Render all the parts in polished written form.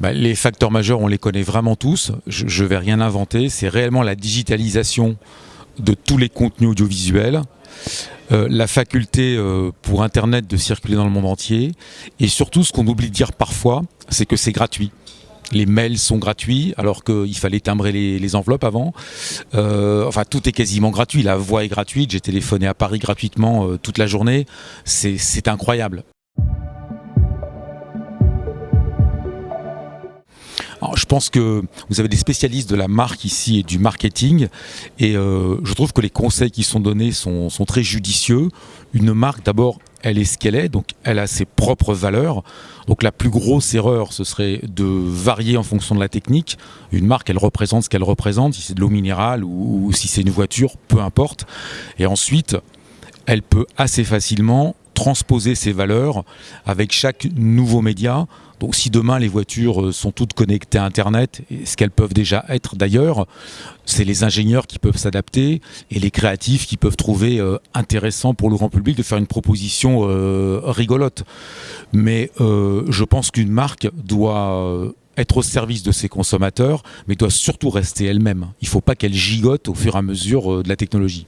Les facteurs majeurs, on les connaît vraiment tous. Je ne vais rien inventer. C'est réellement la digitalisation de tous les contenus audiovisuels, la faculté pour Internet de circuler dans le monde entier, et surtout ce qu'on oublie de dire parfois, c'est que c'est gratuit. Les mails sont gratuits alors qu'il fallait timbrer les enveloppes avant. Tout est quasiment gratuit. La voix est gratuite. J'ai téléphoné à Paris gratuitement toute la journée. C'est incroyable. Alors, je pense que vous avez des spécialistes de la marque ici et du marketing, et je trouve que les conseils qui sont donnés sont très judicieux. Une marque, d'abord, elle est ce qu'elle est, donc elle a ses propres valeurs. Donc la plus grosse erreur, ce serait de varier en fonction de la technique. Une marque, elle représente ce qu'elle représente, si c'est de l'eau minérale ou si c'est une voiture, peu importe. Et ensuite, elle peut assez facilement transposer ses valeurs avec chaque nouveau média. Donc si demain les voitures sont toutes connectées à Internet, ce qu'elles peuvent déjà être d'ailleurs, c'est les ingénieurs qui peuvent s'adapter et les créatifs qui peuvent trouver intéressant pour le grand public de faire une proposition rigolote. Mais je pense qu'une marque doit être au service de ses consommateurs, mais doit surtout rester elle-même. Il ne faut pas qu'elle gigote au fur et à mesure de la technologie.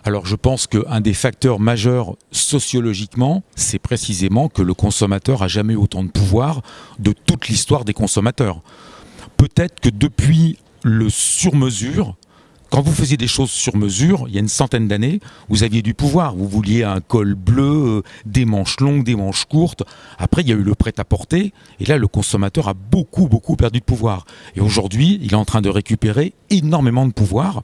Alors je pense qu'un des facteurs majeurs sociologiquement, c'est précisément que le consommateur n'a jamais eu autant de pouvoir de toute l'histoire des consommateurs. Peut-être que depuis le sur-mesure, quand vous faisiez des choses sur mesure, il y a une centaine d'années, vous aviez du pouvoir. Vous vouliez un col bleu, des manches longues, des manches courtes. Après, il y a eu le prêt-à-porter. Et là, le consommateur a beaucoup perdu de pouvoir. Et aujourd'hui, il est en train de récupérer énormément de pouvoir.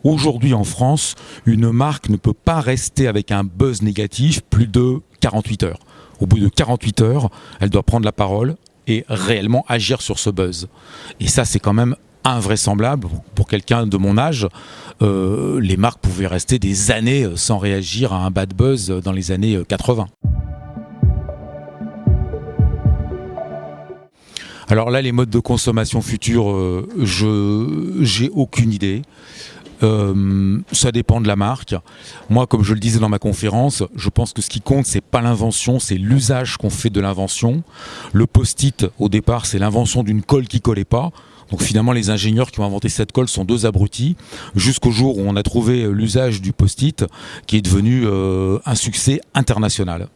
Aujourd'hui, en France, une marque ne peut pas rester avec un buzz négatif plus de 48 heures. Au bout de 48 heures, elle doit prendre la parole et réellement agir sur ce buzz. Et ça, c'est quand même invraisemblable pour quelqu'un de mon âge. Les marques pouvaient rester des années sans réagir à un bad buzz dans les années 80. Alors là, les modes de consommation futurs, j'ai aucune idée. Ça dépend de la marque. Moi, comme je le disais dans ma conférence, je pense que ce qui compte, c'est pas l'invention, c'est l'usage qu'on fait de l'invention. Le post-it, au départ, c'est l'invention d'une colle qui collait pas. Donc finalement, les ingénieurs qui ont inventé cette colle sont deux abrutis, jusqu'au jour où on a trouvé l'usage du post-it, qui est devenu un succès international.